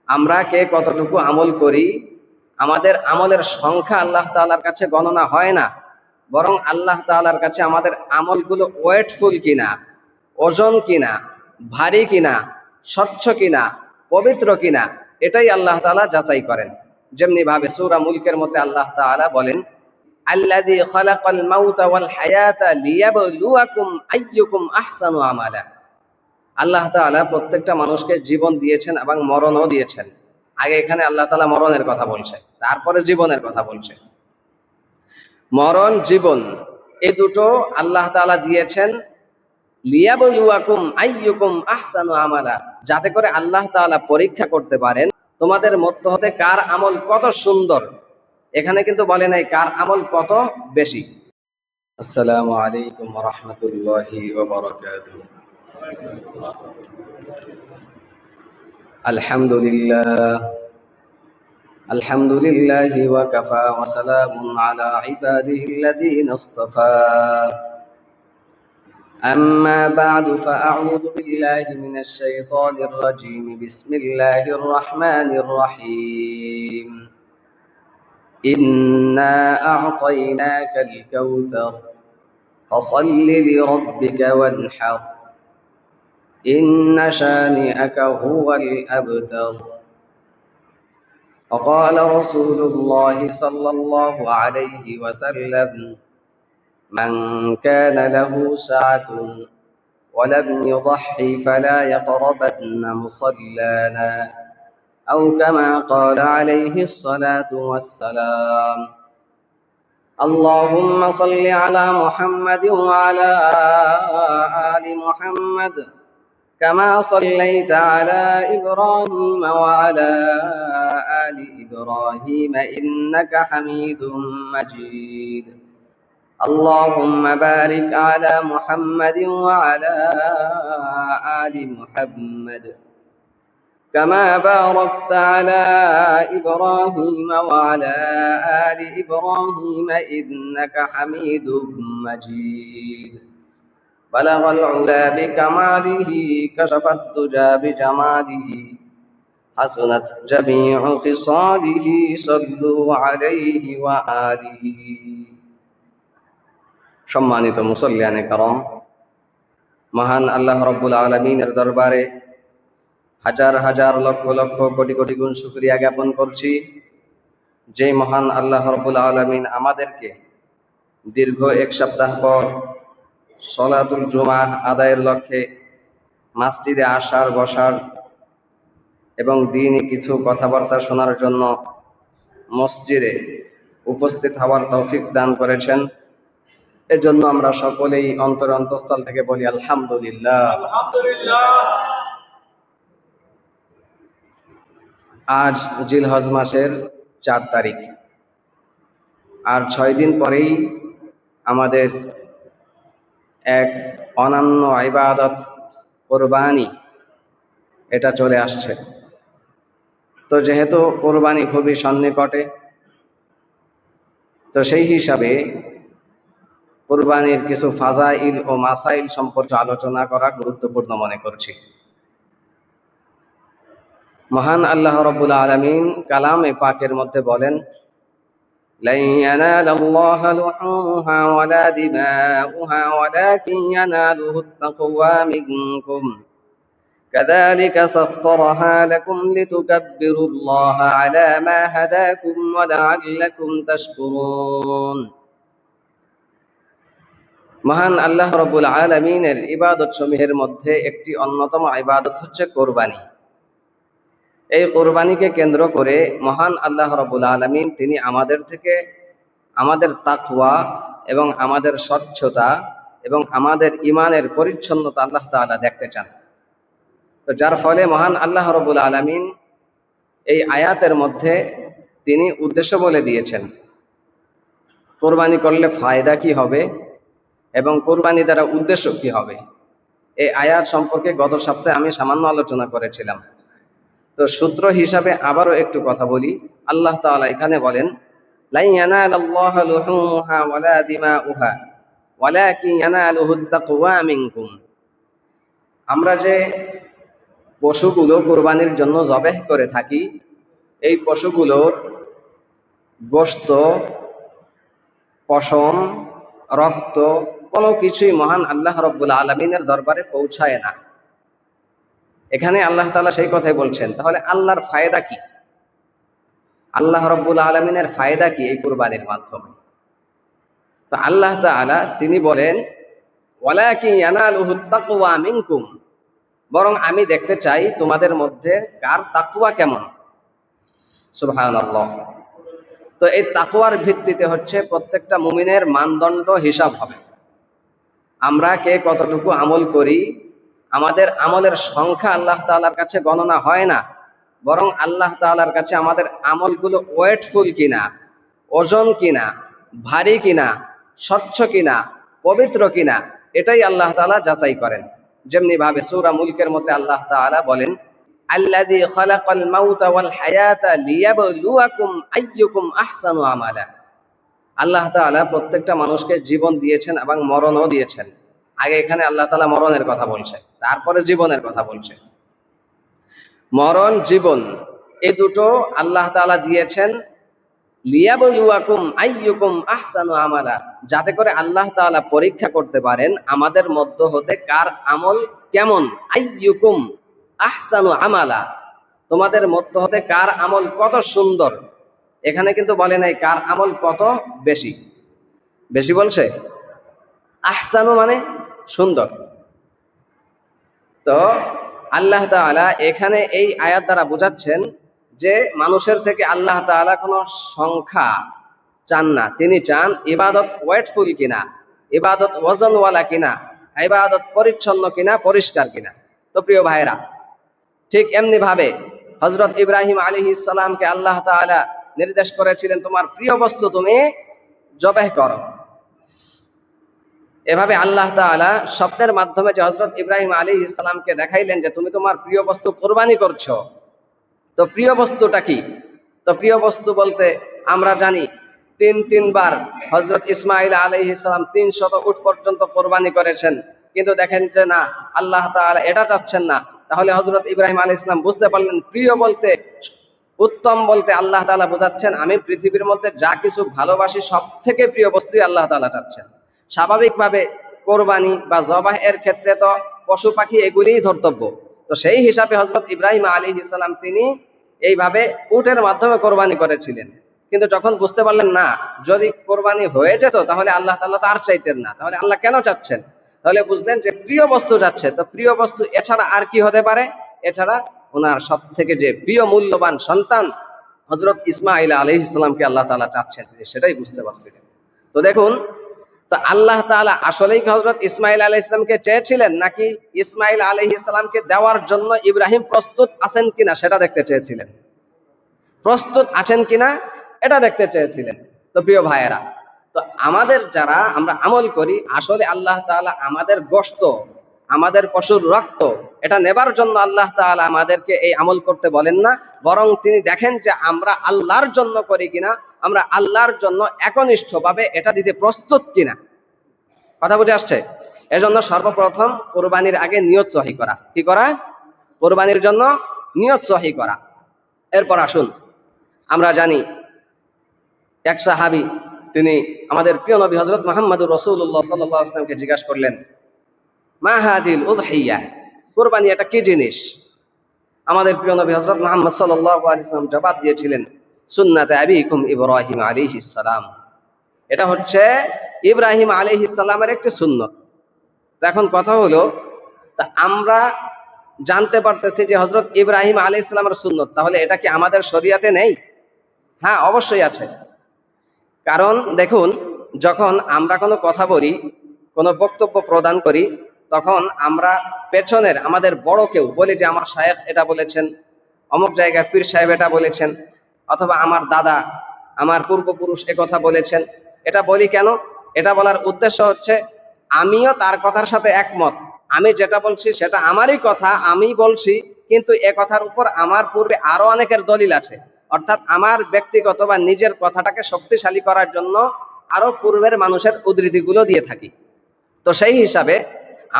আমরা কে কতটুকু আমল করি, আমাদের আমলের সংখ্যা আল্লাহ তাআলার কাছে গণনা হয় না, বরং আল্লাহ তাআলার কাছে আমাদের আমলগুলো ওয়েটফুল কিনা, ওজন কিনা, ভারী কিনা, স্বচ্ছ কিনা, পবিত্র কিনা, এটাই আল্লাহ তাআলা যাচাই করেন। যেমনি ভাবে সূরা মুলকের মধ্যে আল্লাহ তাআলা বলেন, আল্লাযী খালাকাল মাউতা ওয়াল হায়াতা লিয়াবলুয়াকুম আইয়ুকুম আহসানু আমালা। আল্লাহ তাআলা প্রত্যেকটা মানুষকে জীবন দিয়েছেন এবং মরণও দিয়েছেন। আগে এখানে আল্লাহ তাআলা মরণের কথা বলছে, তারপরে জীবনের কথা বলছে। মরণ জীবন এই দুটো আল্লাহ তাআলা দিয়েছেন লিয়াবলুয়াকুম আইয়ুকুম আহসানু আমালা, যাতে করে আল্লাহ তাআলা পরীক্ষা করতে পারেন তোমাদের মধ্য হতে কার আমল কত সুন্দর। এখানে কিন্তু বলে নাই কার আমল কত বেশি। আসসালামু আলাইকুম ওয়া রাহমাতুল্লাহি ওয়া বারাকাতুহু। আলহামদুলিল্লাহি ওয়া কাফা ওয়া সালামুন আলা ইবাদিহিল্লাযীনা ইসতাফা। أما بعد فأعوذ بالله من الشيطان الرجيم. بسم الله الرحمن الرحيم. إنا أعطيناك الكوثر فصل لربك وانحر إن شانئك هو الأبتر. وقال رسول الله صلى الله عليه وسلم: من كان له سعة ولم يضحي فلا يقربن مصلانا، أو كما قال عليه الصلاة والسلام. اللهم صل على محمد وعلى آل محمد كما صليت على إبراهيم وعلى آل إبراهيم إنك حميد مجيد. اللهم بارك على محمد وعلى آل محمد كما باركت على إبراهيم وعلى آل إبراهيم إنك حميد مجيد. بلغ العلا بكماله كشف الدجى بجماله حسنت جميع خصاله صلوا عليه وآله. সম্মানিত মুসল্লিয়ানে কারাম, মহান আল্লাহ রাব্বুল আলামিনের দরবারে হাজার হাজার লক্ষ লক্ষ কোটি কোটি গুণ শুকরিয়া জ্ঞাপন করছি, যে মহান আল্লাহ রাব্বুল আলামিন আমাদেরকে দীর্ঘ এক সপ্তাহ পর সলাতুল জুমাহ আদায়ের লক্ষ্যে মসজিদে আসার, বসার এবং দ্বীনি কিছু কথাবার্তা শোনার জন্য মসজিদে উপস্থিত হওয়ার তৌফিক দান করেছেন। এজন্য আমরা সকলেই অন্তরস্থল থেকে বলি আলহামদুলিল্লাহ। আজ জিলহজ মাসের 4 তারিখ, আর 6 দিন পরেই আমাদের এক অনন্য ইবাদত কুরবানি এটা চলে আসছে। তো যেহেতু কুরবানি খুবই সন্নিকটে, তো সেই হিসাবে কুরবানির কিছু ফাজাইল ও মাসাইল সম্পর্কে আলোচনা করা গুরুত্বপূর্ণ মনে করছি। মহান আল্লাহ রাব্বুল আলামিন কালামে পাকের মধ্যে বলেন, লা ইয়ানালাল্লাহা লুহুমুহা ওয়ালা দিমাউহা ওয়ালাকিন ইয়ানালুহুত তাকওয়া মিনকুম কাযালিকা সাখখারাহা লাকুম লিতুকাব্বিরুল্লাহা আলা মা হাদাকুম ওয়া লাআল্লাকুম তাশকুরুন। মহান আল্লাহ রাব্বুল আলামিনের ইবাদত সমূহের মধ্যে একটি অন্যতম ইবাদত হচ্ছে কোরবানি। এই কোরবানিকে কেন্দ্র করে মহান আল্লাহ রাব্বুল আলামিন তিনি আমাদের থেকে আমাদের তাকওয়া এবং আমাদের স্বচ্ছতা এবং আমাদের ঈমানের পরিচ্ছন্নতা আল্লাহ তাআলা দেখতে চান। তো যার ফলে মহান আল্লাহ রাব্বুল আলামিন এই আয়াতের মধ্যে তিনি উদ্দেশ্য বলে দিয়েছেন কোরবানি করলে ফায়দা কি হবে এবং কোরবানি দ্বারা উদ্দেশ্য কি হবে। এই আয়াত সম্পর্কে গত সপ্তাহে আমি সামান্য আলোচনা করেছিলাম। তো সূত্র হিসাবে আবারও একটু কথা বলি। আল্লাহ তাআলা এখানে বলেন, লা ইয়ানালাল্লাহু লুহুমুহা ওয়ালা দিমাউহা ওয়ালাকিন ইয়ানালুহুত তাকওয়া মিনকুম। আমরা যে পশুগুলো কোরবানির জন্য জবেহ করে থাকি, এই পশুগুলোর গোশত, পশম, রক্ত কোনো কিছুই মহান আল্লাহ রব্বুল আলমিনের দরবারে পৌঁছায় না। এখানে আল্লাহ তাআলা সেই কথাই বলছেন। তাহলে আল্লাহর ফায়দা কি? আল্লাহ রব্বুল আলমিনের ফায়দা কি এই কুরবানির মাধ্যমে? তো আল্লাহ তাআলা তিনি বলেন, ওয়ালাকিন ইয়ানালুহুত তাকওয়া মিনকুম, বরং আমি দেখতে চাই তোমাদের মধ্যে কার তাকওয়া কেমন। সুবহানাল্লাহ। তো এই তাকওয়ার ভিত্তিতে হচ্ছে প্রত্যেকটা মুমিনের মানদণ্ড হিসাব হবে। আমরা কে কতটুকু আমল করি, আমাদের আমলের সংখ্যা আল্লাহ তাআলার কাছে গণনা হয় না, বরং আল্লাহ তাআলার কাছে আমাদের আমলগুলো ওয়েটফুল কিনা, ওজন কিনা, ভারী কিনা, স্বচ্ছ কিনা, পবিত্র কিনা, এটাই আল্লাহ তাআলা যাচাই করেন। যেমনি ভাবে সূরা মুলকের মধ্যে আল্লাহ তাআলা বলেন, আল্লাযী খালাকাল মাউতা ওয়াল হায়াতা লিয়াবলুয়াকুম আইয়ুকুম আহসানু আমালা। আল্লাহ তাআলা প্রত্যেকটা মানুষকে জীবন দিয়েছেন এবং মরণও দিয়েছেন। আগে এখানে আল্লাহ তাআলা মরণের কথা বলছে, তারপরে জীবনের কথা বলছে। মরণ জীবন এই দুটো আল্লাহ তাআলা দিয়েছেন লিয়াবলুয়াকুম আইয়ুকুম আহসানু আমালা, যাতে করে আল্লাহ তাআলা পরীক্ষা করতে পারেন আমাদের মধ্য হতে কার আমল কেমন। আইয়ুকুম আহসানু আমালা, তোমাদের মধ্য হতে কার আমল কত সুন্দর। এখানে কিন্তু বলে নাই কার আমল কত বেশি। বেশি বলছে, আহসানু মানে সুন্দর। তো আল্লাহ তাআলা এখানে এই আয়াত দ্বারা বোঝাচ্ছেন যে মানুষের থেকে আল্লাহ তাআলা কোনো সংখ্যা চান না। তিনি চান ইবাদত ওয়েটফুল কিনা, ইবাদত ওজনওয়ালা কিনা, ইবাদত পরিচ্ছন্ন কিনা, পরিষ্কার কিনা। তো প্রিয় ভাইরা, ঠিক এমনি ভাবে হযরত ইব্রাহিম আলাইহিস সালামকে আল্লাহ তাআলা নির্দেশ করেছিলেন তোমার প্রিয় বস্তু তুমি জবাহ করো। এভাবে আল্লাহ তাআলা স্বপ্নের মাধ্যমে যে হযরত ইব্রাহিম আলাইহিস সালামকে দেখাইলেন যে তুমি তোমার প্রিয় বস্তু কুরবানি করছো। তো প্রিয় বস্তুটা কি? তো প্রিয় বস্তু বলতে আমরা জানি তিনবার হযরত ইসমাঈল আলাইহিস সালাম 300 উট পর্যন্ত কোরবানি করেছেন, কিন্তু দেখেন যে না, আল্লাহ তাআলা এটা চাচ্ছেন না। তাহলে হযরত ইব্রাহিম আলাইহিস সালাম বুঝতে পারলেন প্রিয় বলতে, উত্তম বলতে আল্লাহ তাআলা বোঝাচ্ছেন আমি পৃথিবীর মধ্যে যা কিছু ভালোবাসি সব থেকে প্রিয় বস্তুই আল্লাহ তাআলা চাচ্ছেন। স্বাভাবিকভাবে কোরবানি বা জবাহ এর ক্ষেত্রে তো পশু পাখি এগুলিই ধর্তব্য। তো সেই হিসাবে হযরত ইব্রাহিম আলাইহিস সালাম তিনি এইভাবে উটের মাধ্যমে কোরবানি করেছিলেন। কিন্তু যখন বুঝতে পারলেন না, যদি কোরবানি হয়ে যেত তাহলে আল্লাহ তাআলা তার চাইতেন না, তাহলে আল্লাহ কেন চাচ্ছেন? তাহলে বুঝলেন যে প্রিয় বস্তু যাচ্ছে। তো প্রিয় বস্তু এছাড়া আর কি হতে পারে? এছাড়া ওনার সব থেকে যে প্রিয় মূল্যবান সন্তান হযরত ইসমাঈল আলাইহিস সালামকে আল্লাহ তাআলা চাচ্ছেন, সেটাই বুঝতে পারছিলেন। তো দেখুন, তো আল্লাহ তাআলা আসলেই কি হযরত ইসমাঈল আলাইহিস সালামকে চেয়েছিলেন, নাকি ইসমাঈল আলাইহিস সালামকে দেওয়ার জন্য ইব্রাহিম প্রস্তুত আছেন কিনা সেটা দেখতে চেয়েছিলেন? প্রস্তুত আছেন কিনা এটা দেখতে চেয়েছিলেন। তো প্রিয় ভাইয়েরা, তো আমাদের যারা আমরা আমল করি, আসলে আল্লাহ তাআলা আমাদের গোশত, আমাদের পশুর রক্ত এটা নেবার জন্য আল্লাহ তাআলা আমাদেরকে এই আমল করতে বলেন না, বরং তিনি দেখেন যে আমরা আল্লাহর জন্য করি কিনা, আমরা আল্লাহর জন্য একনিষ্ঠভাবে এটা দিতে প্রস্তুত কিনা। কথা বুঝে আসছে? এজন্য সর্বপ্রথম কোরবানির আগে নিয়ত সহি করা। কি করা? কোরবানির জন্য নিয়ত সহি করা। এরপর আসুন, আমরা জানি এক সাহাবী তিনি আমাদের প্রিয় নবী হযরত মুহাম্মদুর রাসূলুল্লাহ সাল্লাল্লাহু আলাইহি ওয়াসাল্লামকে জিজ্ঞাসা করলেন, মা হাদিল উযহিয়া, কোরবানি এটা কি জিনিস? আমাদের প্রিয় নবী হযরত মুহাম্মদ সাল্লাল্লাহু আলাইহি ওয়াসাল্লাম জবাব দিয়েছিলেন, সুন্নাতে আবিকুম ইব্রাহিম আলাইহিস সালাম। এটা হচ্ছে ইব্রাহিম আলাইহিস সালামের একটি সুন্নত। তো এখন কথা হলো, তা আমরা জানতে পারতেছি যে হযরত ইব্রাহিম আলাইহিস সালামের সুন্নত, তাহলে এটা কি আমাদের শরীয়তে নেই? হ্যাঁ, অবশ্যই আছে। কারণ দেখুন, যখন আমরা কোনো কথা বলি, কোনো বক্তব্য প্রদান করি, তখন আমরা পেছনের আমাদের বড় কেউ বলি যে আমার শায়েখ এটা বলেছেন, অমুক জায়গায় পীর সাহেব এটা বলেছেন, অথবা আমার দাদা, আমার পূর্বপুরুষ কথা বলেছেন। এটা বলি কেন? এটা বলার উদ্দেশ্য হচ্ছে আমিও তার কথার সাথে একমত, আমি যেটা বলছি সেটা আমারই কথা, আমি বলছি, কিন্তু এ কথার উপর আমার পূর্বে আরো অনেকের দলিল আছে। অর্থাৎ আমার ব্যক্তিগত বা নিজের কথাটাকে শক্তিশালী করার জন্য আরো পূর্বের মানুষের উদ্ধৃতিগুলো দিয়ে থাকি। তো সেই হিসাবে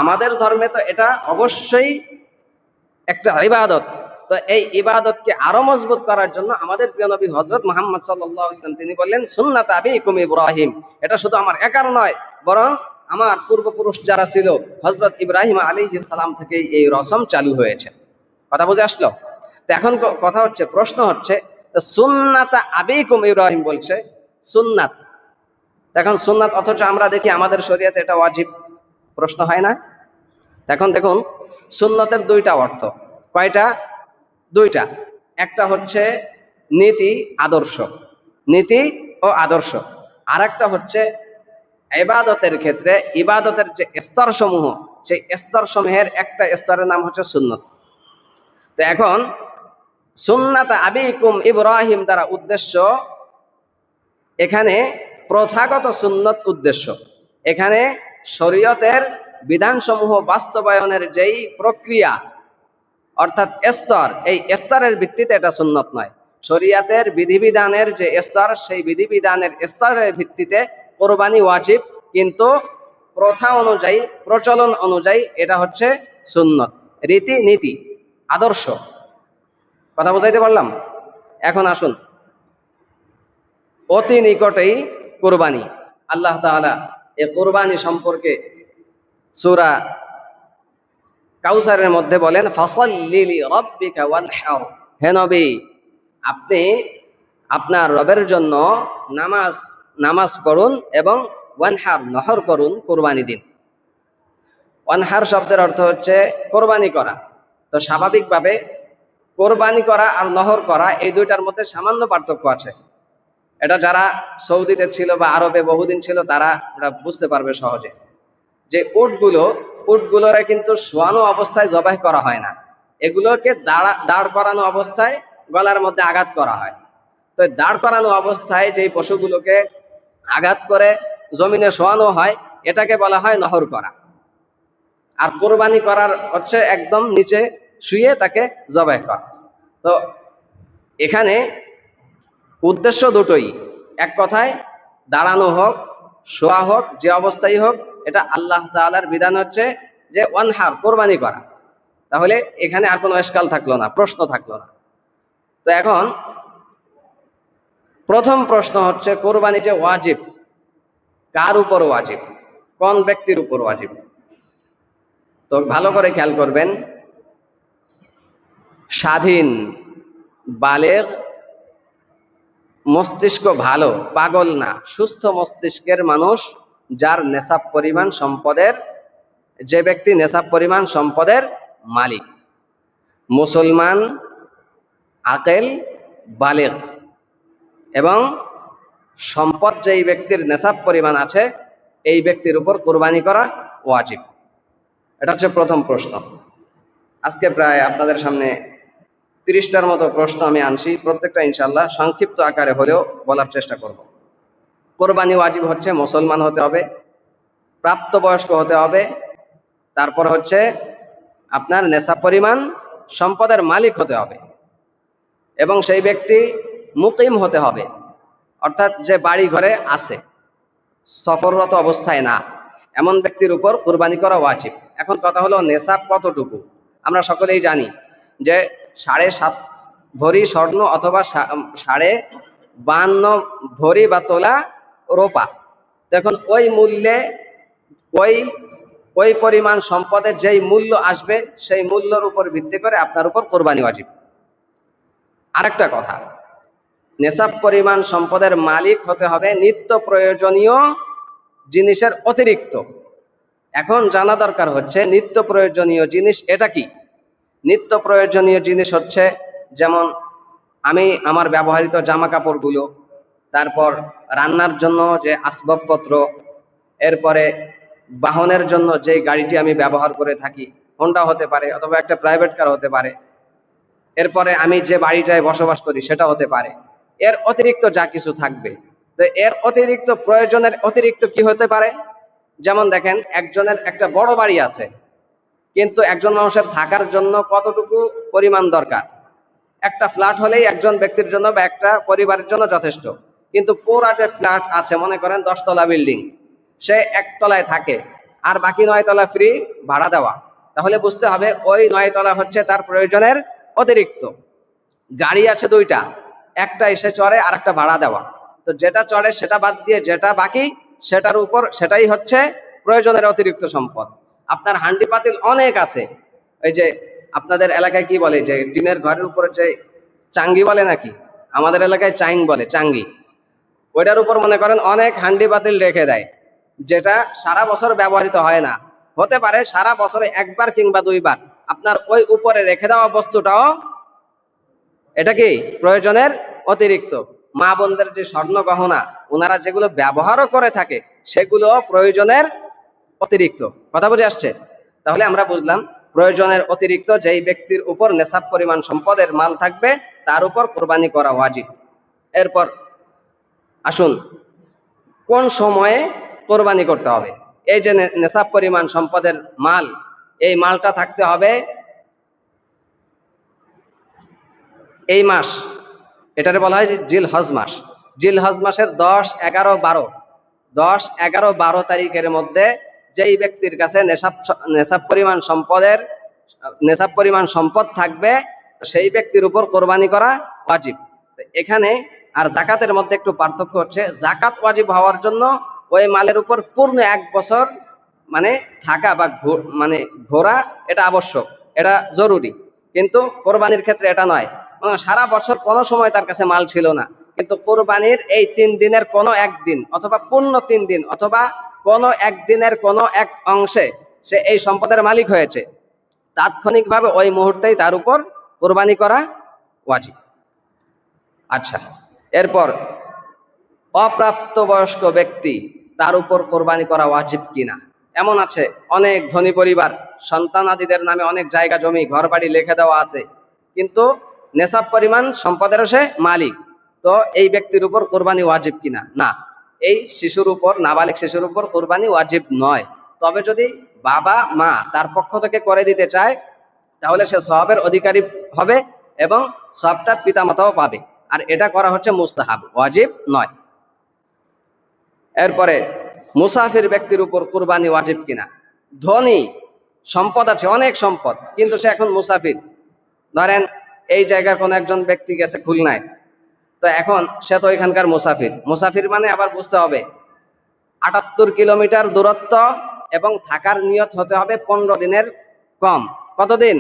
আমাদের ধর্মে তো এটা অবশ্যই একটা ইবাদত। তো এই ইবাদতকে আরো মজবুত করার জন্য আমাদের প্রিয় নবী হযরত মুহাম্মদ সাল্লাল্লাহু আলাইহি ওয়াসাল্লাম তিনি বললেন সুন্নাত আবিকুম ইব্রাহিম, এটা শুধু আমার একার নয়, বরং আমার পূর্বপুরুষ যারা ছিল হযরত ইব্রাহিম আলাইহিস সালাম থেকে এই রসম চালু হয়েছে। কথা বুঝে আসলো? তো এখন কথা হচ্ছে, প্রশ্ন হচ্ছে সুন্নাত আবিকুম ইব্রাহিম বলছে সুন্নাত, এখন সুন্নাত অথচ আমরা দেখি আমাদের শরীয়তে এটা ওয়াজিব। প্রশ্ন হয় না? এখন দেখুন, সুন্নতের দুইটা অর্থ। কয়টা? দুইটা। একটা হচ্ছে নীতি আদর্শ, নীতি ও আদর্শ। আর একটা হচ্ছে ইবাদতের ক্ষেত্রে ইবাদতের যে স্তর সমূহ, সেই স্তর সমূহের একটা স্তরের নাম হচ্ছে সুন্নত। তো এখন সুন্নাত আবিকুম ইব্রাহিম দ্বারা উদ্দেশ্য এখানে প্রথাগত সুন্নত উদ্দেশ্য, এখানে শরীয়তের বিধানসমূহ বাস্তবায়নের যেই প্রক্রিয়া অর্থাৎ স্তর, এই স্তরের ভিত্তিতে এটা সুন্নত নয়। শরীয়তের বিধিবিধানের যে স্তর, সেই বিধিবিধানের স্তরের ভিত্তিতে কোরবানি ওয়াজিব, কিন্তু প্রথা অনুযায়ী, প্রচলন অনুযায়ী এটা হচ্ছে সুন্নত, রীতি নীতি আদর্শ। কথা বুঝাইতে পারলাম? এখন আসুন, অতি নিকটেই কোরবানি। আল্লাহ তাআলা এই কোরবানি সম্পর্কে সূরা কাউসারের মধ্যে বলেন ফাসাল্লি লিরাব্বিকা ওয়ানহার, হে নবী আপনি আপনার রবের জন্য নামাজ পড়ুন এবং ওয়ানহার নহর করুন, কোরবানি দিন। ওয়ানহার শব্দের অর্থ হচ্ছে কোরবানি করা। তো স্বাভাবিকভাবে কোরবানি করা আর নহর করা এই দুইটার মধ্যে সামান্য পার্থক্য আছে। এটা যারা সৌদিতে ছিল বা আরবে বহুদিন ছিল তারা বুঝতে পারবে সহজে, যে উটগুলোরে কিন্তু শোয়ানো অবস্থায় জবাই করা হয় না, এগুলোকে দাঁড় করানো অবস্থায় গলার মধ্যে আঘাত করা হয়। তো দাঁড় করানো অবস্থায় যেই পশুগুলোকে আঘাত করে জমিনে শোয়ানো হয়, এটাকে বলা হয় নহর করা। আর কোরবানি করার হচ্ছে একদম নিচে শুয়ে তাকে জবাই করা। তো এখানে উদ্দেশ্য দুটোই, এক কথায় দাঁড়ানো হোক, শোয়া হোক, যে অবস্থায় হোক, এটা আল্লাহ তাআলার বিধান হচ্ছে যে ওয়ানহার, কোরবানি করা। তাহলে এখানে আর কোনো এশকাল থাকলো না, প্রশ্ন থাকলো না। তো এখন প্রথম প্রশ্ন হচ্ছে কোরবানি যে ওয়াজিব, কার উপর ওয়াজিব, কোন ব্যক্তির উপর ওয়াজিব? তো ভালো করে খেয়াল করবেন, স্বাধীন বালেগ, মস্তিষ্ক ভালো, পাগল না, সুস্থ মস্তিষ্কের মানুষ, যার নেশাব পরিমাণ সম্পদের, যে ব্যক্তি নেশাব পরিমাণ সম্পদের মালিক, মুসলমান, আকেল, বালেগ, এবং সম্পদ যেই ব্যক্তির নেশাব পরিমাণ আছে, এই ব্যক্তির উপর কোরবানি করা ওয়াজিব। এটা হচ্ছে প্রথম প্রশ্ন। আজকে প্রায় আপনাদের সামনে 30টার মতো প্রশ্ন আমি আনছি, প্রত্যেকটা ইনশাল্লাহ সংক্ষিপ্ত আকারে হলেও বলার চেষ্টা করব। কোরবানি ওয়াজিব হচ্ছে মুসলমান হতে হবে, প্রাপ্তবয়স্ক হতে হবে, তারপর হচ্ছে আপনার নেশাব পরিমাণ সম্পদের মালিক হতে হবে, এবং সেই ব্যক্তি মুকিম হতে হবে, অর্থাৎ যে বাড়ি ঘরে আছে, সফররত অবস্থায় না, এমন ব্যক্তির উপর কোরবানি করা ওয়াজিব। এখন কথা হলো নেশাব কতটুকু? আমরা সকলেই জানি যে 7.5 ভরি স্বর্ণ অথবা 52 ভরি বা তোলা রূপা। দেখুন ওই মূল্যে, ওই পরিমাণ সম্পদের যেই মূল্য আসবে, সেই মূল্যের উপর ভিত্তি করে আপনার উপর কোরবানি ওয়াজিব। আরেকটা কথা, নেশাব পরিমাণ সম্পদের মালিক হতে হবে নিত্য প্রয়োজনীয় জিনিসের অতিরিক্ত। এখন জানা দরকার হচ্ছে নিত্য প্রয়োজনীয় জিনিস এটা কি? নিত্য প্রয়োজনীয় জিনিস হচ্ছে যেমন আমি আমার ব্যবহৃত জামা কাপড়গুলো, তারপর রান্নার জন্য যে আসবাবপত্র, এরপরে বাহনের জন্য যে গাড়িটি আমি ব্যবহার করে থাকি, হোন্ডা হতে পারে অথবা একটা প্রাইভেট কার হতে পারে, এরপরে আমি যে বাড়িটায় বসবাস করি সেটা হতে পারে, এর অতিরিক্ত যা কিছু থাকবে। তো এর অতিরিক্ত প্রয়োজনের অতিরিক্ত কি হতে পারে? যেমন দেখেন, একজনের একটা বড় বাড়ি আছে, কিন্তু একজন মানুষের থাকার জন্য কতটুকু পরিমাণ দরকার? একটা ফ্ল্যাট হলেই একজন ব্যক্তির জন্য বা একটা পরিবারের জন্য যথেষ্ট। কিন্তু পুরা যে ফ্ল্যাট আছে, মনে করেন 10 তলা বিল্ডিং, সে 1 তলায় থাকে আর বাকি 9 তলা ফ্রি ভাড়া দেওয়া, তাহলে বুঝতে হবে ওই 9 তলা হচ্ছে তার প্রয়োজনের অতিরিক্ত। গাড়ি আছে 2টা, একটা এসে চড়ে আর একটা ভাড়া দেওয়া, তো যেটা চড়ে সেটা বাদ দিয়ে যেটা বাকি সেটার উপর সেটাই হচ্ছে প্রয়োজনের অতিরিক্ত সম্পদ। আপনার হান্ডি পাতিল অনেক আছে, এই যে আপনাদের এলাকায় কি বলে যে টিনের ঘরের উপরে যে চাঙ্গি বলে নাকি, আমাদের এলাকায় চাইং বলে, চাঙ্গি, ওইটার উপর মনে করেন অনেক হান্ডি পাতিল রেখে দেয়, যেটা সারা বছর ব্যবহৃত হয় না। হতে পারে সারা বছরে 1বার কিংবা 2বার আপনার ওই উপরে রেখে দেওয়া বস্তুটাও এটা কি প্রয়োজনের অতিরিক্ত। মা বোনদের যে স্বর্ণ গহনা ওনারা যেগুলো ব্যবহারও করে থাকে সেগুলো প্রয়োজনের অতিরিক্ত। কথা বুঝে আসছে? তাহলে আমরা বুঝলাম প্রয়োজনের অতিরিক্ত যেই ব্যক্তির উপর নেশাব পরিমাণ সম্পদের মাল থাকবে তার উপর কোরবানি করা ওয়াজিব। এরপর আসুন কোন সময়ে কোরবানি করতে হবে। এই যে নেশাব পরিমাণ সম্পদের মাল, এই মালটা থাকতে হবে এই মাস, এটারে বলা হয় জিলহজ মাস। জিলহজ মাসের 10, 11, 12, 10, 11, 12 তারিখের মধ্যে যেই ব্যক্তির কাছে নেশাব পরিমাণ সম্পদ থাকবে সেই ব্যক্তির উপর কোরবানি করা ওয়াজিব। এখানে আর জাকাতের মধ্যে একটু পার্থক্য হচ্ছে, জাকাত ওয়াজিব হওয়ার জন্য ওই মালের উপর পূর্ণ 1 বছর মানে থাকা বা মানে ঘোরা এটা আবশ্যক, এটা জরুরি। কিন্তু কোরবানির ক্ষেত্রে এটা নয়, সারা বছর কোনো সময় তার কাছে মাল ছিল না, কিন্তু কোরবানির এই 3 দিনের কোনো একদিন অথবা পূর্ণ 3 দিন অথবা কোনো একদিনের কোনো এক অংশে সে এই সম্পদের মালিক হয়েছে, তাৎক্ষণিকভাবে ওই মুহূর্তেই তার উপর কোরবানি করা ওয়াজিব। আচ্ছা, এরপর অপ্রাপ্তবয়স্ক ব্যক্তি তার উপর কোরবানি করা ওয়াজিব কিনা। এমন আছে অনেক ধনী পরিবার, সন্তানাদিদের নামে অনেক জায়গা জমি ঘর বাড়ি লিখে দেওয়া আছে, কিন্তু নেশাব পরিমাণ সম্পদেরও সে মালিক, তো এই ব্যক্তির উপর কোরবানি ওয়াজিব কিনা? না, এই শিশুর উপর, নাবালিক শিশুর উপর কোরবানি ওয়াজিব নয়। তবে যদি বাবা মা তার পক্ষ থেকে করে দিতে চায় তাহলে সে সওয়াবের অধিকারী হবে এবং সবটা পিতামাতাও পাবে, আর এটা করা হচ্ছে মুস্তাহাব, ওয়াজিব নয়। এরপরে মুসাফির ব্যক্তির উপর কুরবানি ওয়াজিব কিনা। ধনী, সম্পদ আছে, অনেক সম্পদ, কিন্তু সে এখন মুসাফির। ধরেন এই জায়গার কোন একজন ব্যক্তি গেছে খুলনায়, তো এখন সে তো এখানকার মুসাফির। মুসাফির মানে আবার বুঝতে হবে 78 কিলোমিটার দূরত্ব এবং থাকার নিয়ত হতে হবে 15 দিনের কম। কতদিন?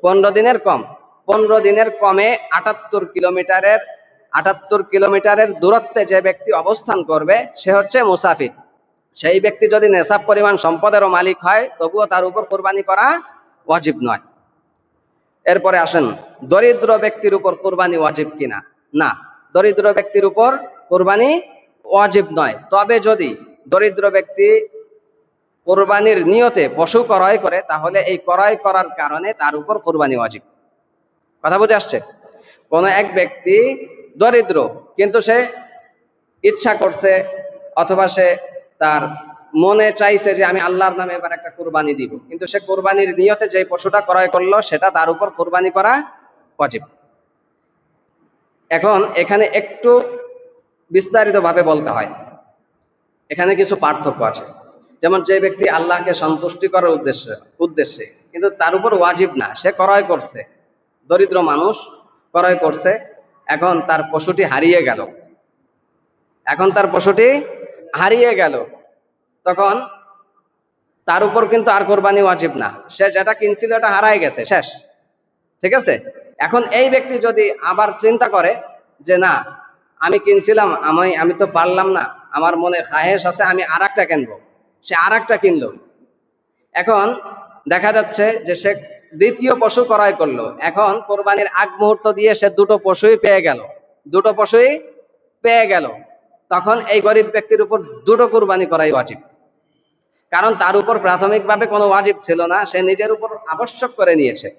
15 দিনের কম। 15 দিনের কমে 78 কিলোমিটারের দূরত্বে যে ব্যক্তি অবস্থান করবে সে হচ্ছে মুসাফির। সেই ব্যক্তি যদি নেশাব পরিমাণ সম্পদেরও মালিক হয় তবুও তার উপর কোরবানি করা ওয়াজিব নয়। এরপরে আসেন দরিদ্র ব্যক্তির উপর কোরবানি ওয়াজিব কিনা। না, দরিদ্র ব্যক্তির উপর কোরবানি ওয়াজিব নয়। তবে যদি দরিদ্র ব্যক্তি কোরবানির নিয়তে পশু ক্রয় করে তাহলে এই ক্রয় করার কারণে তার উপর কোরবানি ওয়াজিব। কথা বুঝে আসছে? কোন এক ব্যক্তি দরিদ্র কিন্তু সে ইচ্ছা করছে অথবা সে তার মনে চাইছে যে আমি আল্লাহর নামে এবার একটা কোরবানি দিব, কিন্তু সে কোরবানির নিয়তে যে পশুটা ক্রয় করলো সেটা তার উপর কোরবানি করা ওয়াজিব। এখন এখানে একটু বিস্তারিতভাবে বলতে হয়, এখানে কিছু পার্থক্য আছে। যেমন যে ব্যক্তি আল্লাহকে সন্তুষ্টি করার উদ্দেশ্যে কিন্তু তার উপর ওয়াজিব না, সে ক্রয় করছে, দরিদ্র মানুষ ক্রয় করছে, এখন তার পশুটি হারিয়ে গেল, তখন তার উপর কিন্তু আর কোরবানি ওয়াজিব না। সে যেটা কিনছিল এটা হারায় গেছে, শেষ, ঠিক আছে। এখন এই ব্যক্তি যদি আবার চিন্তা করে যে না, আমি কিনছিলাম, আমি তো পারলাম না, আমার মনে খাহেশ আছে, আমি আর একটা কিনবো, সে আর একটা কিনলো। এখন দেখা যাচ্ছে যে সে দ্বিতীয় পশু ক্রয় করলো, এখন কোরবানির আগ মুহূর্ত দিয়ে সে দুটো পশুই পেয়ে গেল, তখন এই গরিব ব্যক্তির উপর দুটো কোরবানি করাই ওয়াজিব। কারণ তার উপর প্রাথমিকভাবে কোনো ওয়াজিব ছিল না, সে নিজের উপর আবশ্যক করে নিয়েছে।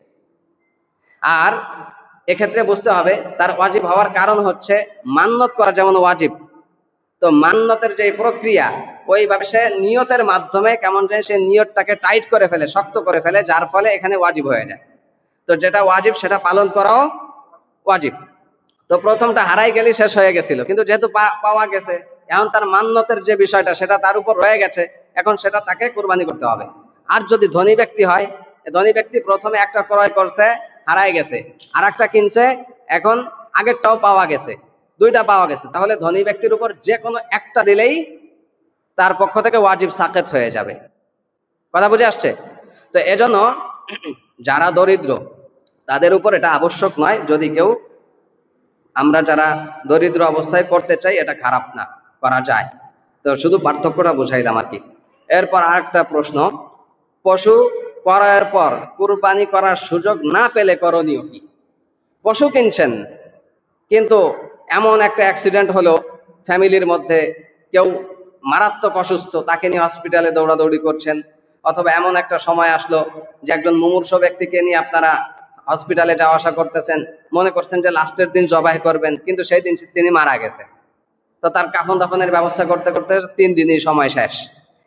আর এক্ষেত্রে বুঝতে হবে তার ওয়াজিব হওয়ার কারণ হচ্ছে মান্নত করা যেমন ওয়াজিব, তো মান্নতের যে প্রক্রিয়া ওইভাবে সে নিয়তের মাধ্যমে কেমন যায় সে নিয়তটাকে টাইট করে ফেলে, শক্ত করে ফেলে, যার ফলে এখানে ওয়াজিব হয়ে যায়। তো যেটা ওয়াজিব সেটা পালন করাও ওয়াজিব। তো প্রথমটা হারাই গেলে শেষ হয়ে গেছিল, কিন্তু যেহেতু পাওয়া গেছে এখন তার মান্নতের যে বিষয়টা সেটা তার উপর রয়ে গেছে, এখন সেটা তাকে কোরবানি করতে হবে। আর যদি ধনী ব্যক্তি হয় ধনী ব্যক্তি প্রথমে একটা ক্রয় করছে, হারায় গেছে, আর একটা কিনছে, এখন আগেরটাও পাওয়া গেছে, দুইটা পাওয়া গেছে, তাহলে ধনী ব্যক্তির উপর যে কোনো একটা দিলেই তার পক্ষ থেকে ওয়াজিব সাকেত হয়ে যাবে। কথা বুঝে আসছে? তো এজন্য যারা দরিদ্র তাদের উপর এটা আবশ্যক নয়। যদি কেউ, আমরা যারা দরিদ্র অবস্থায় করতে চাই, এটা খারাপ না, করা যায়। তো শুধু পার্থক্যটা বুঝাইলাম আর কি। এরপর আরেকটা প্রশ্ন, পশু ক্রয়ের পর কুরবানি করার সুযোগ না পেলে করণীয় কি? পশু কিনছেন, কিন্তু এমন একটা অ্যাক্সিডেন্ট হলো ফ্যামিলির মধ্যে, কেউ মারাত্মক অসুস্থ, তাকে নিয়ে হসপিটালে দৌড়াদৌড়ি করছেন, অথবা এমন একটা সময় আসলো যে একজন মুমূর্ষ ব্যক্তিকে নিয়ে আপনারা হসপিটালে যাওয়া আসা করতেছেন, মনে করছেন যে লাস্টের দিন জবাই করবেন, কিন্তু সেই দিন তিনি মারা গেছেন। তো তার কাফন দাফনের ব্যবস্থা করতে করতে 3 দিনই সময় শেষ।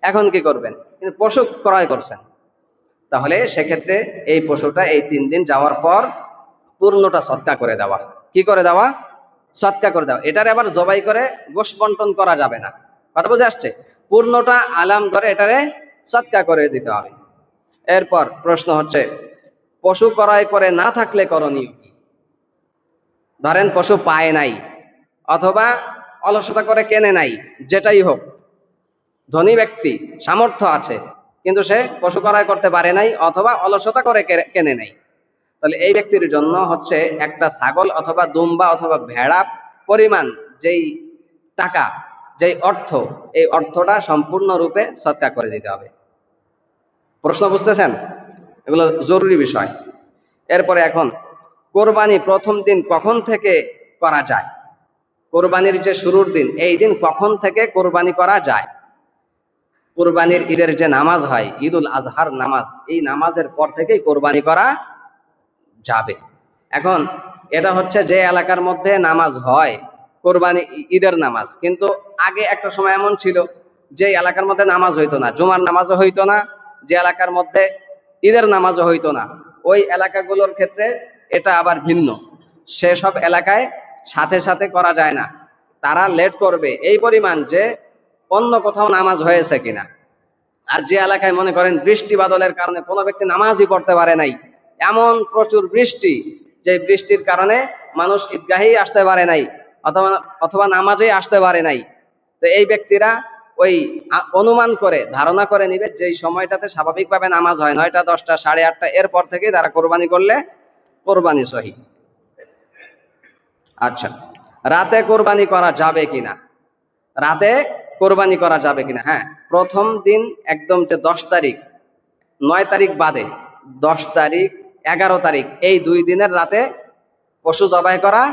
এখন কি করবেন? কিন্তু পশু ক্রয় করছেন, তাহলে সেক্ষেত্রে এই পশুটা এই 3 দিন যাওয়ার পর পূর্ণটা সৎকা করে দেওয়া। কি করে দেওয়া? সৎকা করে দেওয়া। এটারে আবার জবাই করে গোশত বন্টন করা যাবে না। কথা বুঝে আসছে? পূর্ণটা আলাম করে এটারে সৎকা করে দিতে হবে। এরপর প্রশ্ন হচ্ছে, পশু ক্রয় করে না থাকলে করণীয় কি? ধরেন পশু পায় নাই, অথবা অলসতা করে কেনে নাই, যেটাই হোক, ধনী ব্যক্তি সামর্থ্য আছে কিন্তু সে পশু ক্রয় করতে পারে নাই, অথবা অলসতা করে কেনে নাই, তাহলে এই ব্যক্তির জন্য হচ্ছে একটা ছাগল অথবা দুম্বা অথবা ভেড়া পরিমাণ যেই টাকা, যেই অর্থ, এই অর্থটা সম্পূর্ণরূপে সৎকার করে দিতে হবে। প্রশ্ন বুঝতেছেন? এগুলো জরুরি বিষয়। এরপরে এখন কোরবানি প্রথম দিন কখন থেকে করা যায়? কোরবানির যে শুরুর দিন, এই দিন কখন থেকে কোরবানি করা যায়? কোরবানির ঈদের যে নামাজ হয়, ঈদুল আজহার নামাজ, এই নামাজের পর থেকেই কোরবানি করা যাবে। এখন এটা হচ্ছে যে এলাকার মধ্যে নামাজ হয় কোরবানি ঈদের নামাজ, কিন্তু আগে একটা সময় এমন ছিল যে এলাকার মধ্যে নামাজ হইতো না, জুমার নামাজও হইতো না, যে এলাকার মধ্যে ঈদের নামাজও হইতো না, ওই এলাকাগুলোর ক্ষেত্রে এটা আবার ভিন্ন। সেসব এলাকায় সাথে সাথে করা যায় না, তারা লেট করবে এই পরিমাণ যে অন্য কোথাও নামাজ হয়েছে কিনা। আর যে এলাকায় মনে করেন বৃষ্টি বাদলের কারণে কোনো ব্যক্তি নামাজই পড়তে পারে নাই, এমন প্রচুর বৃষ্টি, যে বৃষ্টির কারণে মানুষ ঈদগাহেই আসতে পারে নাই, অথবা অথবা নামাজেই আসতে পারে নাই, তো এই ব্যক্তিরা ওই অনুমান করে ধারণা করে নিবে যেই সময়টাতে স্বাভাবিকভাবে নামাজ হয়, 9টা 10টা 8:30 এরপর থেকে তারা কোরবানি করলে কোরবানি সহি। আচ্ছা, রাতে কোরবানি করা যাবে কিনা? রাতে কোরবানি করা যাবে কিনা? হ্যাঁ, প্রথম দিন একদম যে 10 তারিখ, 9 তারিখ বাদে 10 তারিখ 11 তারিখ, এই 2 দিনের রাতে পশু জবাই করা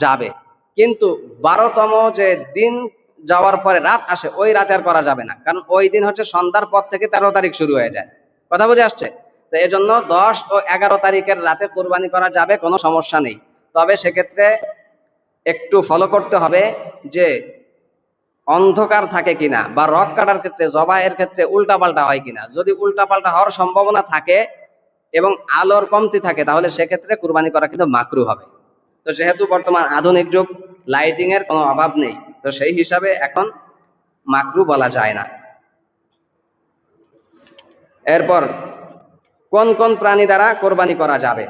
যাবে, কিন্তু 12তম যে দিন যাওয়ার পরে রাত আসে, ওই রাতে আর করা যাবে না, কারণ ওই দিন হচ্ছে সন্ধ্যার পর থেকে 13 তারিখ শুরু হয়ে যায়। কথা বুঝে আসছে? তো এই জন্য 10 ও 11 তারিখের রাতে কোরবানি করা যাবে, কোনো সমস্যা নেই। তবে সেক্ষেত্রে একটু ফলো করতে হবে যে অন্ধকার থাকে কিনা, বা রক কাটার ক্ষেত্রে, জবাইয়ের ক্ষেত্রে উল্টাপাল্টা হয় কিনা। যদি উল্টাপাল্টা হওয়ার সম্ভাবনা থাকে এবং আলোর কমতি থাকে, তাহলে সেক্ষেত্রে কুরবানি করা কিন্তু মাকরু হবে। তো যেহেতু বর্তমান আধুনিক যুগ, লাইটিং এর কোনো অভাব নেই, তো সেই হিসাবে এখন মাকরু বলা যায় না। এরপর কোন কোন প্রাণী দ্বারা কোরবানি করা যাবে?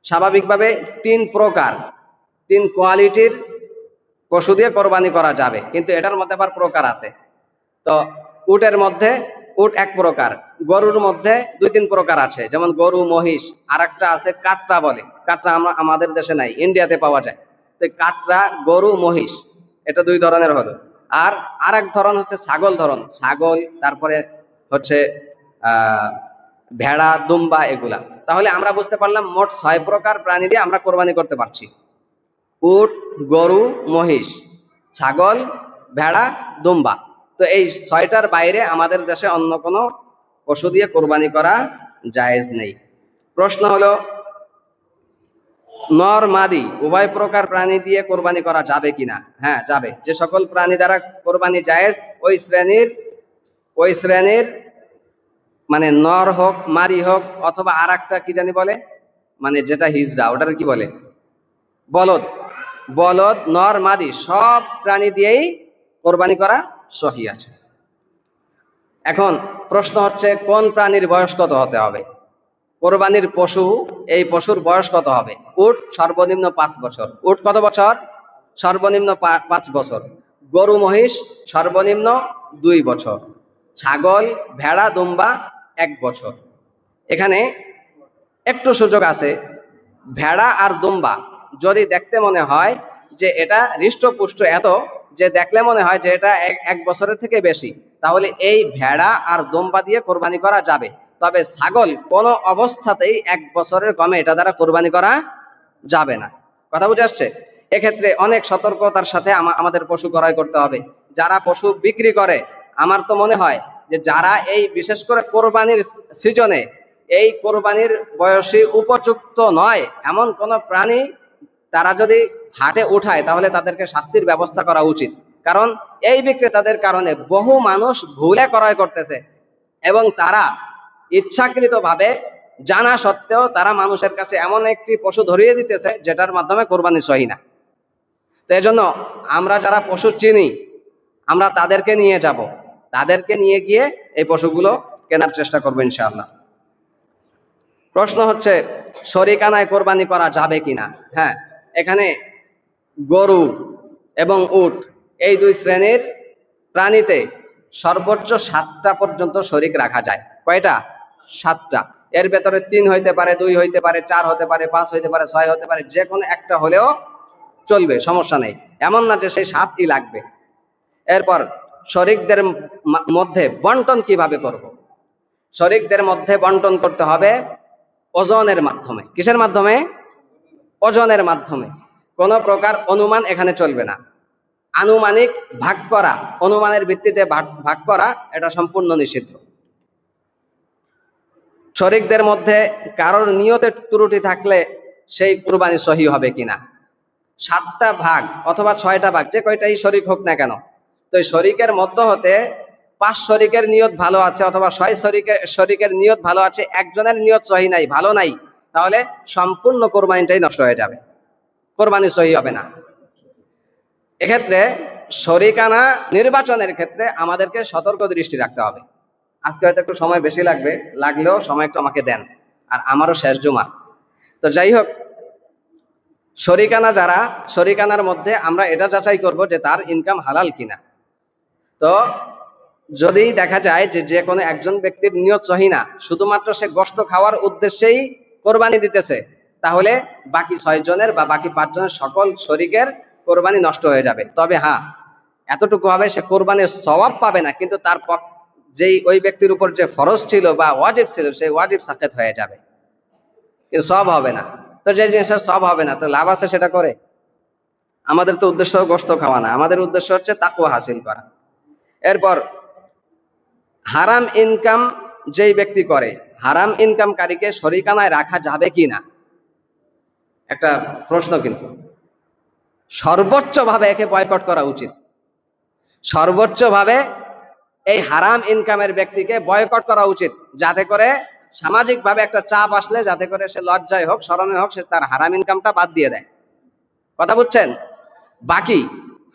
স্বাভাবিকভাবে 3 প্রকার, 3 কোয়ালিটির পশু দিয়ে কোরবানি করা যাবে, কিন্তু এটার মধ্যে আবার প্রকার আছে। তো উটের মধ্যে উট এক প্রকার, গরুর মধ্যে 2-3 প্রকার আছে, যেমন গরু, মহিষ, আর একটা আছে কাটরা বলে। কাটরা আমরা আমাদের দেশে নাই, ইন্ডিয়াতে পাওয়া যায়। তো কাটরা, গরু, মহিষ, এটা 2 ধরনের হলো। আর আরেক ধরন হচ্ছে ছাগল ধরন, ছাগল, তারপরে হচ্ছে ভেড়া, দুম্বা, এগুলা। তাহলে আমরা বুঝতে পারলাম মোট 6 প্রকার প্রাণী দিয়ে আমরা কোরবানি করতে পারছি। উট, গরু, মহিষ, ছাগল, ভেড়া, দুম্বা। তো এই 6টার বাইরে আমাদের দেশে অন্য কোনো পশু দিয়ে কোরবানি করা জায়েজ নেই। প্রশ্ন হলো, নর মাদি উভয় প্রকার প্রাণী দিয়ে কোরবানি করা যাবে কিনা? হ্যাঁ, যাবে। যে সকল প্রাণী দ্বারা কোরবানি জায়েজ, ওই শ্রেণীর মানে নর হোক, মাদি হোক, অথবা আর একটা কি জানি বলে, মানে যেটা হিজড়া, ওটার কি বলে, বলদ, বলদ, নর, মাদি সব প্রাণী দিয়েই কোরবানি করা সহি আছে। এখন প্রশ্ন হচ্ছে, কোন প্রাণীর বয়স কত হতে হবে? কোরবানির পশু, এই পশুর বয়স কত হবে? উট সর্বনিম্ন 5 বছর। উট কত বছর? সর্বনিম্ন 5 বছর। গরু মহিষ সর্বনিম্ন 2 বছর। ছাগল ভেড়া দুম্বা 1 বছর। এখানে একটু সুযোগ আছে, ভেড়া আর দুম্বা যদি দেখতে মনে হয় যে এটা হৃষ্টপুষ্ট এত যে দেখলে মনে হয় যে এটা 1 বছরের থেকে বেশি, তাহলে এই ভেড়া আর দুম্বা দিয়ে কোরবানি করা যাবে। তবে ছাগল কোনো অবস্থাতেই 1 বছরের কমে এটা দ্বারা কোরবানি করা যাবে না। কথা বুঝে আসছে? এক্ষেত্রে অনেক সতর্কতার সাথে আমাদের পশু ক্রয় করতে হবে। যারা পশু বিক্রি করে, আমার তো মনে হয় যে যারা এই বিশেষ করে কোরবানির সিজনে এই কোরবানির বয়সী উপযুক্ত নয় এমন কোন প্রাণী তারা যদি হাটে উঠায়, তাহলে তাদেরকে শাস্তির ব্যবস্থা করা উচিত। কারণ এই বিক্রেতাদের কারণে বহু মানুষ ভুলে ক্রয় করতেছে এবং তারা ইচ্ছাকৃতভাবে জানা সত্ত্বেও তারা মানুষের কাছে এমন একটি পশু ধরিয়ে দিতেছে যেটার মাধ্যমে কোরবানি সহি না। তো এজন্য আমরা যারা পশু চিনি, আমরা তাদেরকে নিয়ে যাব, তাদেরকে নিয়ে গিয়ে এই পশুগুলো কেনার চেষ্টা করবো ইনশাআল্লাহ। প্রশ্ন হচ্ছে শরিকানায় কোরবানি করা যাবে কিনা? হ্যাঁ, এখানে গরু এবং উট এই 2 শ্রেণীর প্রাণীতে সর্বোচ্চ 7টা পর্যন্ত শরিক রাখা যায়। কয়টা? 7টা। এর ভেতরে 3 হইতে পারে, 2 হইতে পারে, 4 হতে পারে, 5 হইতে পারে, 6 হতে পারে, যে কোনো একটা হলেও চলবে, সমস্যা নেই। এমন না যে সেই 7ই লাগবে। এরপর শরিকদের মধ্যে বন্টন কিভাবে করব? শরিকদের মধ্যে বন্টন করতে হবে ওজনের মাধ্যমে। কিসের মাধ্যমে? ওজনের মাধ্যমে। কোনো প্রকার অনুমান এখানে চলবে না। আনুমানিক ভাগ করা, অনুমানের ভিত্তিতে ভাগ করা, এটা সম্পূর্ণ নিষিদ্ধ। শরিকদের মধ্যে কারোর নিয়তের ত্রুটি থাকলে সেই কুরবানি সহি হবে কিনা, 7টা ভাগ অথবা 6টা ভাগ, যে কয়টাই শরিক হোক না কেন, তো শরিকের মধ্য হতে 5 শরিকের নিয়ত ভালো আছে অথবা 6 শরিকের নিয়ত ভালো আছে, একজনের নিয়ত সহি নাই, ভালো নাই, তাহলে সম্পূর্ণ কোরবানিটাই নষ্ট হয়ে যাবে, কোরবানি সহি হবে না। এক্ষেত্রে শরিকানা নির্বাচনের ক্ষেত্রে আমাদেরকে সতর্ক দৃষ্টি রাখতে হবে। আজকে হয়তো একটু সময় বেশি লাগলেও সময় একটু আমাকে দেন, আর আমারও শেষ জুমা। তো যাই হোক, শরিকানার মধ্যে আমরা এটা যাচাই করব যে তার ইনকাম হালাল কিনা। তো যদি দেখা যায় যে কোনো একজন ব্যক্তির নিয়ত সহি না, শুধুমাত্র সে গোশত খাওয়ার উদ্দেশ্যেই কোরবানি দিতেছে, তাহলে বাকি 6 জনের বা বাকি 5 জনের সকল শরিকের কোরবানি নষ্ট হয়ে যাবে। তবে হ্যাঁ, এতটুকু হবে, সে কোরবানির সওয়াব পাবে না, কিন্তু তার যেই ওই ব্যক্তির উপর যে ফরজ ছিল বা ওয়াজিব ছিল, সেই ওয়াজিব সাকেত হয়ে যাবে, কিন্তু সওয়াব হবে না। তো যে জিনিসের সওয়াব হবে না, তো লাভ আছে সেটা করে? আমাদের তো উদ্দেশ্য গোশত খাওয়া না, আমাদের উদ্দেশ্য হচ্ছে তাকওয়া হাসিল করা। এরপর হারাম ইনকাম যেই ব্যক্তি করে, হারাম ইনকামকারীকে শরিকানায় রাখা যাবে কি না, একটা প্রশ্ন। কিন্তু সর্বোচ্চভাবে একে বয়কট করা উচিত। সর্বোচ্চভাবে এই হারাম ইনকামের ব্যক্তিকে বয়কট করা উচিত, যাতে করে সামাজিকভাবে একটা চাপ আসলে যাতে করে সে লজ্জায় হোক শরমে হোক সে তার হারাম ইনকামটা বাদ দিয়ে দেয়। কথা বুঝছেন? বাকি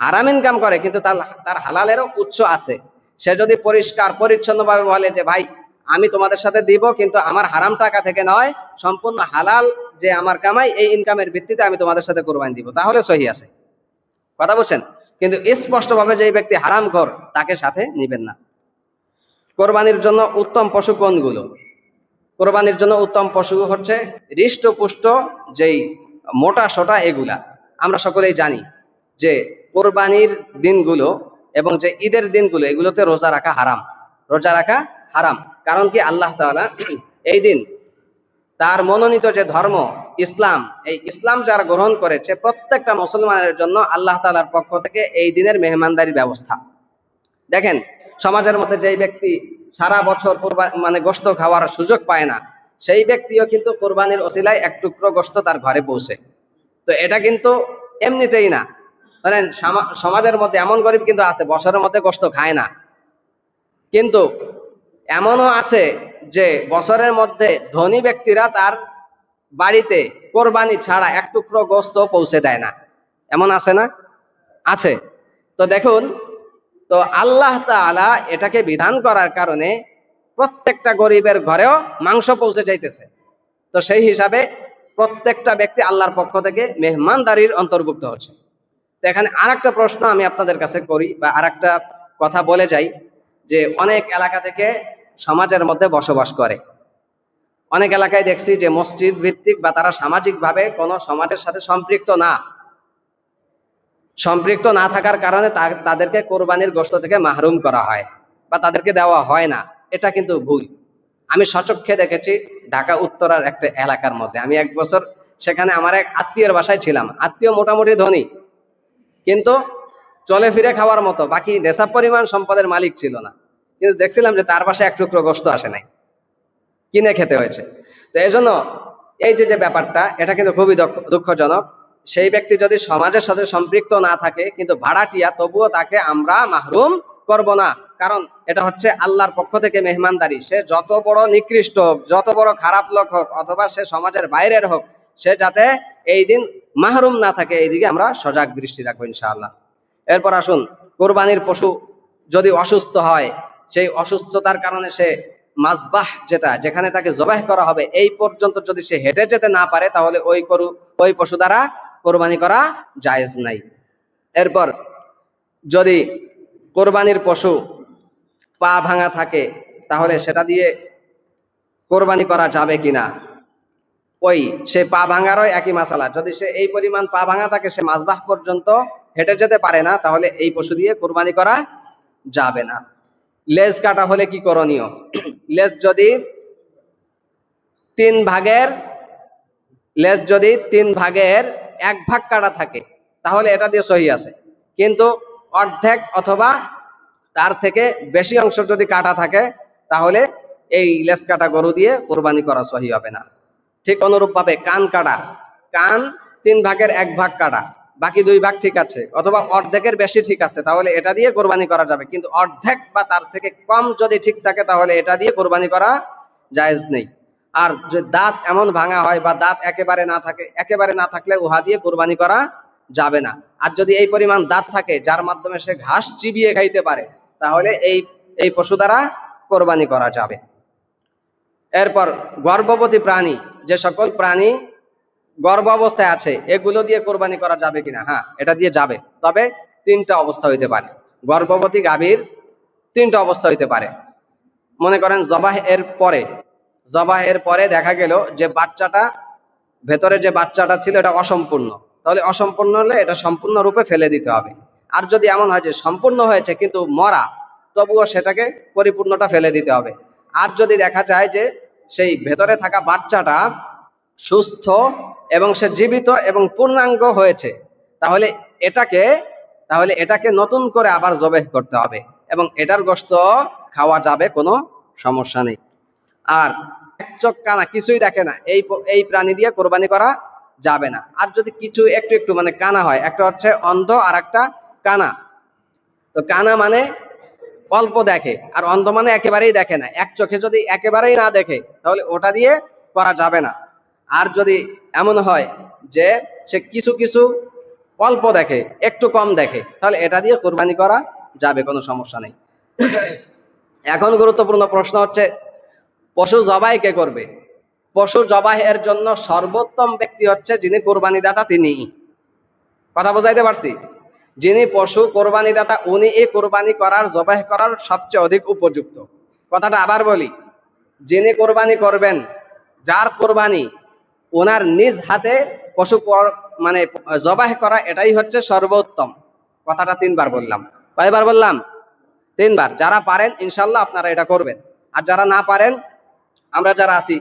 হারাম ইনকাম করে কিন্তু তার হালালেরও উৎস আছে, সে যদি পরিষ্কার পরিচ্ছন্নভাবে বলে যে ভাই আমি তোমাদের সাথে দিব, কিন্তু আমার হারাম টাকা থেকে নয়, সম্পূর্ণ হালাল যে আমার কামাই, এই ইনকামের ভিত্তিতে আমি তোমাদের সাথে কোরবানি দিব, তাহলে সহি আছে। কথা বুঝছেন? কিন্তু স্পষ্টভাবে যে ব্যক্তি হারামখোর, তাকে সাথে নিবেন না। কোরবানির জন্য উত্তম পশু কোনগুলো? কোরবানির জন্য উত্তম পশু হচ্ছে হৃষ্টপুষ্ট, যেই মোটা সোটা, এগুলা আমরা সকলেই জানি যে কোরবানির দিনগুলো এবং যে ঈদের দিনগুলো, এগুলোতে রোজা রাখা হারাম। রোজা রাখা হারাম, কারণ কি আল্লাহ তাআলা এই দিন তার মনোনীত যে ধর্ম ইসলাম, এই ইসলাম যারা গ্রহণ করেছে প্রত্যেকটা মুসলমানের জন্য আল্লাহ তাআলার পক্ষ থেকে এই দিনের মেহমানদারির ব্যবস্থা। দেখেন, সমাজের মধ্যে যেই ব্যক্তি সারা বছর মানে গোশত খাওয়ার সুযোগ পায় না, সেই ব্যক্তিও কিন্তু কোরবানির ওসিলায় এক টুকরো গোশত তার ঘরে পৌঁছে। তো এটা কিন্তু এমনিতেই না, ধরেন সমাজের মধ্যে এমন গরিব কিন্তু আছে বছরের মধ্যে গোশত খায় না, কিন্তু এমনও আছে যে বছরের মধ্যে ধনী ব্যক্তিরা তার বাড়িতে কোরবানি ছাড়া এক টুকরো গোশত পৌঁছে দেয় না। এমন আছে না? আছে। তো দেখুন, তো আল্লাহ তাআলা এটাকে বিধান করার কারণে প্রত্যেকটা গরিবের ঘরেও মাংস পৌঁছে যাইতেছে। তো সেই হিসাবে প্রত্যেকটা ব্যক্তি আল্লাহর পক্ষ থেকে মেহমানদারির অন্তর্ভুক্ত হচ্ছে। তো এখানে আরেকটা প্রশ্ন আমি আপনাদের কাছে করি, বা আরেকটা কথা বলে যাই, যে অনেক এলাকা থেকে সমাজের মধ্যে বসবাস করে। অনেক এলাকায় দেখছি যে মসজিদ ভিত্তিক বা তারা সামাজিকভাবে কোনো সমাজের সাথে সম্পৃক্ত না থাকার কারণে তাদেরকে কোরবানির গোশত থেকে মাহরুম করা হয় বা তাদেরকে দেওয়া হয় না। এটা কিন্তু ভুল। আমি সচক্ষে দেখেছি ঢাকা উত্তরার একটা এলাকার মধ্যে, আমি 1 বছর সেখানে আমার এক আত্মীয়ের বাসায় ছিলাম। আত্মীয় মোটামুটি ধনী, কিন্তু চলে ফিরে খাওয়ার মতো বাকি নেশাব পরিমাণ সম্পদের মালিক ছিল না, কিন্তু দেখছিলাম যে তার বাসায় 1 টুকরো গোশত আসে নাই, কিনে খেতে হয়েছে। তো এই জন্য এই যে ব্যাপারটা, এটা কিন্তু খুবই দুঃখজনক। সেই ব্যক্তি যদি সমাজের সাথে সম্পৃক্ত না থাকে কিন্তু ভাড়াটিয়া, তবুও তাকে আমরা মাহরুম করব না, কারণ এটা হচ্ছে আল্লাহর পক্ষ থেকে মেহমানদারি। সে যত বড় নিকৃষ্ট হোক, যত বড় খারাপ লোক হোক, অথবা সে সমাজের বাইরের হোক, সে যাতে এই দিন মাহরুম না থাকে, এইদিকে আমরা সজাগ দৃষ্টি রাখবো ইনশাআল্লাহ। এরপর আসুন, কোরবানির পশু যদি অসুস্থ হয়, সেই অসুস্থতার কারণে সে মাজবাহ, যেখানে তাকে জবাহ করা হবে, এই পর্যন্ত যদি সে হেঁটে যেতে না পারে, তাহলে ওই পশু দ্বারা কোরবানি করা জায়েজ নাই। এরপর যদি কোরবানির পশু পা ভাঙা থাকে, তাহলে সেটা দিয়ে কোরবানি করা যাবে কিনা, সে পা ভাঙারও একই মাসালা। যদি সে এই পরিমাণ পা ভাঙা থাকে, সে মাজবাহ পর্যন্ত হেঁটে যেতে পারে না, তাহলে এই পশু দিয়ে কোরবানি করা যাবে না। লেজ কাটা হলে কি করণীয়? লেজ যদি 3 ভাগের 1 ভাগ কাটা থাকে, তাহলে এটা দিয়ে সহি আছে। কিন্তু অর্ধেক অথবা তার থেকে বেশি অংশ যদি কাটা থাকে, তাহলে এই লেজ কাটা গরু দিয়ে কোরবানি করা সহি হবে না। ঠিক অনুরূপভাবে কান 3 ভাগের 1 ভাগ কাটা, বাকি 2 ভাগ ঠিক আছে, অথবা অর্ধেকের বেশি ঠিক আছে, তাহলে এটা দিয়ে কোরবানি করা যাবে। কিন্তু অর্ধেক বা তার থেকে কম যদি ঠিক থাকে, তাহলে এটা দিয়ে কোরবানি করা জায়েজ নেই। আর যে দাঁত এমন ভাঙা হয় বা দাঁত একেবারে না থাকলে উহা দিয়ে কোরবানি করা যাবে না। আর যদি এই পরিমাণ দাঁত থাকে যার মাধ্যমে সে ঘাস চিবিয়ে খাইতে পারে, তাহলে এই পশু দ্বারা কোরবানি করা যাবে। এরপর গর্ভবতী প্রাণী, যে সকল প্রাণী গর্ভ অবস্থায় আছে, এগুলো দিয়ে কোরবানি করা যাবে কিনা? হ্যাঁ, এটা দিয়ে যাবে, তবে 3টা অবস্থা হইতে পারে। গর্ভবতী গাভীর 3টা অবস্থা হইতে পারে। মনে করেন জবাহ এর পরে দেখা গেল যে ভেতরে যে বাচ্চাটা ছিল এটা অসম্পূর্ণ, তাহলে অসম্পূর্ণ হলে এটা সম্পূর্ণ রূপে ফেলে দিতে হবে। আর যদি এমন হয় যে সম্পূর্ণ হয়েছে কিন্তু মরা, তবুও সেটাকে পরিপূর্ণটা ফেলে দিতে হবে। আর যদি দেখা যায় যে সেই ভেতরে থাকা বাচ্চাটা সুস্থ এবং সে জীবিত এবং পূর্ণাঙ্গ হয়েছে, তাহলে এটাকে নতুন করে আবার জবেহ করতে হবে, এবং এটার গোশত খাওয়া যাবে, কোনো সমস্যা নেই। আর এক চোখ কানা, কিছুই দেখে না, এই প্রাণী দিয়ে কোরবানি করা যাবে না। আর যদি কিছু একটু মানে কানা হয়, একটা হচ্ছে অন্ধ আর একটা কানা। তো কানা মানে অল্প দেখে, আর অন্ধ মানে একেবারেই দেখে না। এক চোখে যদি একেবারেই না দেখে, তাহলে ওটা দিয়ে করা যাবে না। আর যদি এমন হয় যে সে কিছু অল্প দেখে, একটু কম দেখে, তাহলে এটা দিয়ে কোরবানি করা যাবে, কোনো সমস্যা নেই। এখন গুরুত্বপূর্ণ প্রশ্ন হচ্ছে, পশু জবাই কে করবে? পশু জবাইয়ের জন্য সর্বোত্তম ব্যক্তি হচ্ছে যিনি কোরবানি দাতা, তিনি। কথা বোঝাইতে পারছি? যিনি পশু কোরবানি দাতা, উনি এই কোরবানি জবাই করার সবচেয়ে অধিক উপযুক্ত। কথাটা আবার বলি, যিনি কোরবানি করবেন, যার কোরবানি ওনার নিজ হাতে পশু মানে জবাই করা, এটাই হচ্ছে সর্বোত্তম। কথাটা 3বার বললাম। কয়বার বললাম? 3বার। যারা পারেন ইনশাল্লাহ আপনারা এটা করবেন, আর যারা না পারেন, আমরা যারা আছি,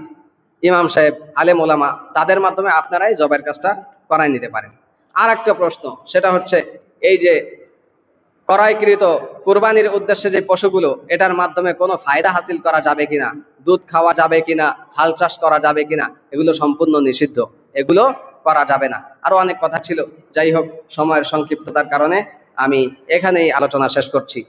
ইমাম সাহেব, আলেম ওলামা, তাদের মাধ্যমে আপনারাই জবাইয়ের কাজটা করাই নিতে পারেন। আর একটা প্রশ্ন, সেটা হচ্ছে এই যে ক্রয়কৃত কুরবানির উদ্দেশ্যে যে পশুগুলো, এটার মাধ্যমে কোনো ফায়দা হাসিল করা যাবে কিনা, দুধ খাওয়া যাবে কিনা, হাল চাষ করা যাবে কিনা, এগুলো সম্পূর্ণ নিষিদ্ধ, এগুলো করা যাবে না। আরো অনেক কথা ছিল, যাই হোক, সময়ের সংক্ষিপ্ততার কারণে আমি এখানেই আলোচনা শেষ করছি।